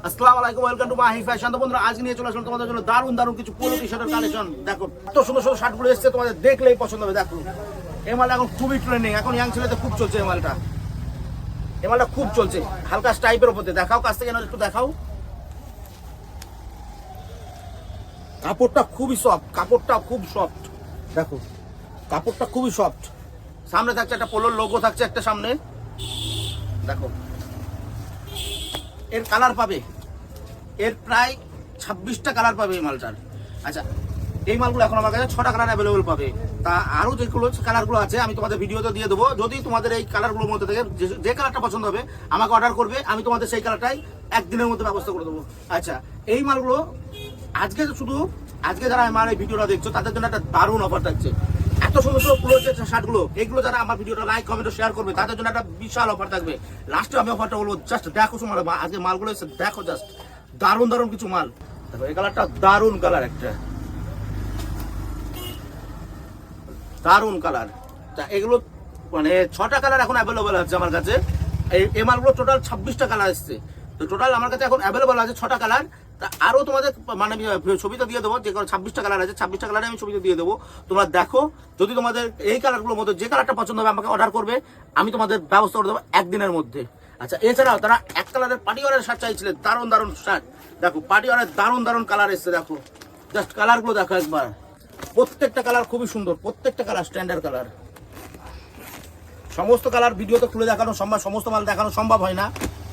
আসসালামু আলাইকুম, welcome to Mahi fashion. তো বন্ধুরা, আজ নিয়ে চলে আসলাম তোমাদের জন্য দারুণ দারুণ কিছু পোলো টি শার্টের কালেকশন। দেখো এত সুন্দর সুন্দর শার্টগুলো এসছে, তোমাদের দেখলেই পছন্দ হবে। দেখো এই মালটা এখন খুবই ট্রেন্ডিং, এখন ইয়াং ছেলেতে খুব চলছে এই মালটা। এই মালটা খুব চলছে, হালকা স্টাইপের উপর দিয়ে। দেখাও কাছ থেকে না, একটু দেখাও। কাপড়টা খুবই সফট, কাপড়টা খুব সফট। দেখো কাপড়টা খুবই সফট। সামনে থাকছে একটা পোলোর লোগো, থাকছে একটা সামনে। দেখো এর কালার পাবে, এর প্রায় 26টা কালার পাবে এই মালটার। আচ্ছা, এই মালগুলো এখন আমার কাছে 6টা কালার অ্যাভেলেবল পাবে। তা আরও যেগুলো কালারগুলো আছে আমি তোমাদের ভিডিওতে দিয়ে দেবো। যদি তোমাদের এই কালারগুলোর মধ্যে থেকে যে কালারটা পছন্দ হবে আমাকে অর্ডার করবে, আমি তোমাদের সেই কালারটাই একদিনের মধ্যে ব্যবস্থা করে দেবো। আচ্ছা, এই মালগুলো আজকে যারা আমার এই ভিডিওটা দেখছো তাদের জন্য একটা দারুণ অফার থাকছে। এত সুন্দর সুন্দর পুরো যে শার্টগুলো, এগুলো যারা আমার ভিডিওটা লাইক কমেন্ট শেয়ার করবে তাদের জন্য একটা বিশাল অফার থাকবে। লাস্টে আমি অফারটা বলবো, জাস্ট দেখো সময় আজকে মালগুলো এসে দেখো, জাস্ট দারুণ দারুণ কিছু মাল। দেখো এই কালারটা দারুণ কালার, একটা দারুণ কালার। এগুলো মানে 6টা কালার এখন অ্যাভেলেবল আছে আমার কাছে। এই মালগুলো টোটাল 26টা কালার এসছে। তো টোটাল আমার কাছে এখন অ্যাভেলেবল আছে 6টা কালার। তা আরও তোমাদের মানে ছবিটা দিয়ে দেবো, যে 26টা কালার আছে 26টা কালারে আমি ছবিটা দিয়ে দেবো। তোমরা দেখো, যদি তোমাদের এই কালারগুলোর মধ্যে যে কালারটা পছন্দ হবে আমাকে অর্ডার করবে, আমি তোমাদের ব্যবস্থা করে দেবো একদিনের মধ্যে। আচ্ছা, এছাড়াও তারা এক কালারের পার্টিওয়ারের শার্ট চাইছিলেন, দারুণ দারুণ শার্ট। দেখো পার্টিওয়ারের দারুণ দারুণ কালার এসছে। দেখো জাস্ট কালারগুলো দেখো একবার, প্রত্যেকটা কালার খুবই সুন্দর, প্রত্যেকটা কালার স্ট্যান্ডার্ড কালার। সমস্ত কালার ভিডিওতে খুলে দেখানো সম্ভব, সমস্ত মাল দেখানো সম্ভব হয় না,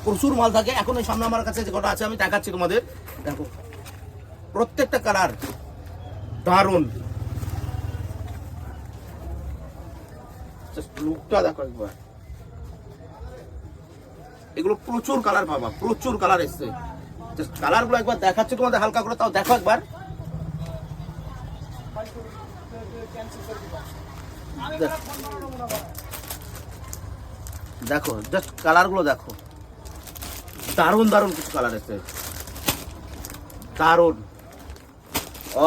প্রচুর মাল থাকে। এখন এই সামনে আমার কাছে যে কটা আছে আমি দেখাচ্ছি তোমাদের। দেখো প্রত্যেকটা কালার দারুণ, লুকটা দেখো একবার। এগুলো প্রচুর কালার পাবা, প্রচুর কালার এসছে। কালার গুলো একবার দেখাচ্ছি তোমাদের হালকা করে, তাও দেখো একবার। দেখো জাস্ট কালার গুলো দেখো, দারুণ দারুণ কিছু কালার এসছে, দারুণ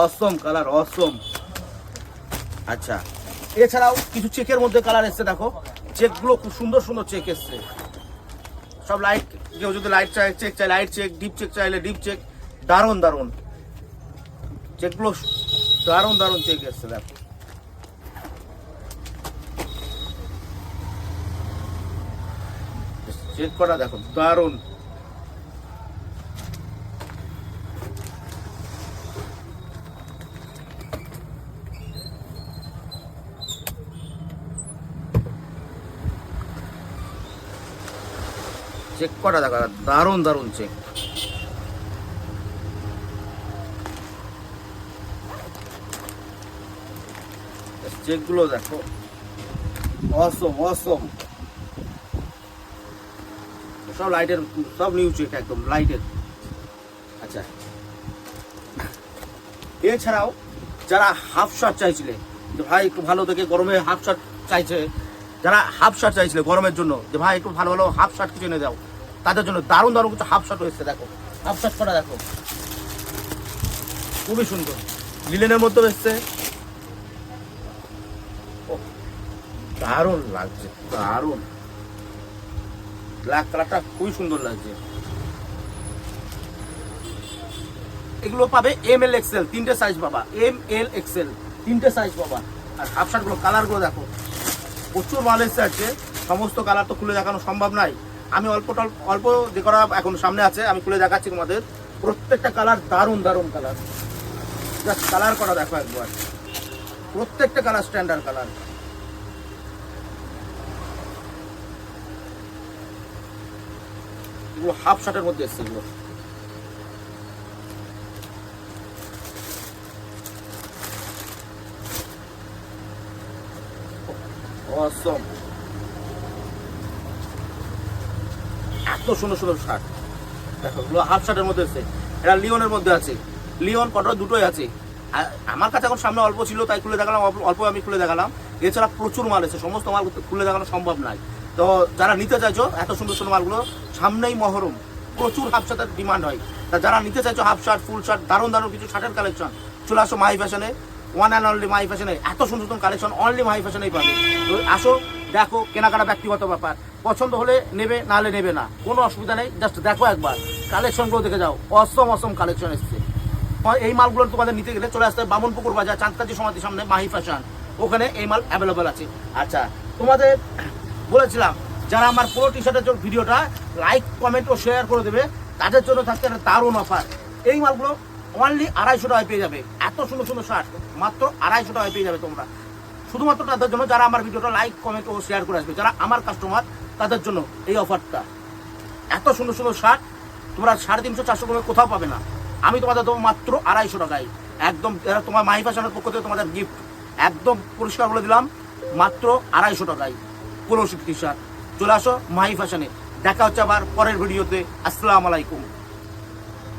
অসম কালার, অসম। আচ্ছা, এছাড়াও কিছু চেকের মধ্যে কালার এসছে। দেখো চেকগুলো খুব সুন্দর সুন্দর চেক এসছে, সব লাইট। কেউ যদি লাইট চাই, চেক চাই লাইট চেক, ডিপ চেক চাইলে ডিপ চেক, দারুণ দারুণ চেকগুলো, দারুণ দারুণ চেক এসছে। দেখো চেক করা, দেখো দারুণ। চেক করা দেখো, দারুণ দারুণ চেক। চেকগুলো দেখো অসম অসম, সব লাইটের, সব নিউ চেক, একদম লাইটের। আচ্ছা, এছাড়াও যারা হাফ শার্ট চাইছিলে যে ভাই একটু ভালো দেখে গরমে হাফ শার্ট চাইছে, যারা হাফ শার্ট চাইছিলে গরমের জন্য যে ভাই একটু ভালো ভালো হাফ শার্ট কিছু এনে দাও, তাদের জন্য দারুণ দারুণ কিছু হাফ শার্ট এসছে। দেখো হাফ শার্ট করা দেখো, খুবই সুন্দর, লিলেনের মধ্যে এসছে, দারুণ লাগছে, দারুণ। ব্ল্যাক কালারটা খুবই সুন্দর লাগছে। এগুলো পাবে ML XL 3টে সাইজ পাবা, ML XL 3টে সাইজ পাবা। আর হাফ শার্টগুলো কালারগুলো দেখো, প্রচুর মাল এসছে আছে। সমস্ত কালার তো খুলে দেখানো সম্ভব নয়, আমি অল্প যে করা এখন সামনে আছে আমি খুলে দেখাচ্ছি তোমাদের। প্রত্যেকটা কালার দারুণ দারুণ কালার, জাস্ট কালার করা দেখো একবার, প্রত্যেকটা কালার স্ট্যান্ডার্ড কালার। এগুলো হাফ শার্টের মধ্যে এসছে, এগুলো অসম, এত সুন্দর সুন্দর শার্ট। দেখো এগুলো হাফ শার্টের মধ্যে এসছে, এটা লিওনের মধ্যে আছে, লিওন কটন দুটোই আছে। আমার কাছে এখন সামনে অল্প ছিল তাই খুলে দেখালাম, অল্প আমি খুলে দেখালাম। এছাড়া প্রচুর মাল আছে, সমস্ত মাল খুলে দেখানো সম্ভব নয়। তো যারা নিতে চাইছো এত সুন্দর সুন্দর মালগুলো, সামনেই মহরম, প্রচুর হাফ শার্টের ডিমান্ড হয়। তা যারা নিতে চাইছো হাফ শার্ট, ফুল শার্ট, দারুণ দারুণ কিছু শার্টের কালেকশন, চলে আসো মাহি ফ্যাশনে। ওয়ান অ্যান্ড অনলি মাহি ফ্যাশনে এত সুন্দর সুন্দর কালেকশন অনলি মাহি ফ্যাশনেই পাবে। তো আসো, দেখো, কেনাকাটা ব্যক্তিগত ব্যাপার, পছন্দ হলে নেবে, না হলে নেবে না, কোনো অসুবিধা নেই, জাস্ট দেখো একবার। কালেকশনগুলো দেখে যাও, অসম অসম কালেকশন এসছে। এই মালগুলো তোমাদের নিতে গেলে চলে আসতে বামনপুকুর বাজার, চাঁদকাজি সমাধির সামনে মাহি ফ্যাশন, ওখানে এই মাল অ্যাভেলেবেল আছে। আচ্ছা, তোমাদের বলেছিলাম যারা আমার পুরো টি শার্টের জন্য ভিডিওটা লাইক কমেন্ট ও শেয়ার করে দেবে তাদের জন্য থাকছে একটা দারুণ অফার। এই মালগুলো অনলি 250 টাকায় পেয়ে যাবে। এত সুন্দর সুন্দর শার্ট মাত্র 250 টাকায় পেয়ে যাবে তোমরা, শুধুমাত্র তাদের জন্য যারা আমার ভিডিওটা লাইক কমেন্ট ও শেয়ার করে আসবে, যারা আমার কাস্টমার তাদের জন্য এই অফারটা। এত সুন্দর সুন্দর শার্ট তোমরা 350-400 করে কোথাও পাবে না। আমি তোমাদের দেবো মাত্র 250 টাকায়। একদম তোমার মাহি ফ্যাশনের পক্ষ থেকে তোমাদের গিফট, একদম পরিষ্কার বলে দিলাম, মাত্র 250 টাকায় পোলো টি শার্ট। চলে আসো মাহি ফ্যাশনে। দেখা হচ্ছে আবার পরের ভিডিওতে। আসসালামু আলাইকুম।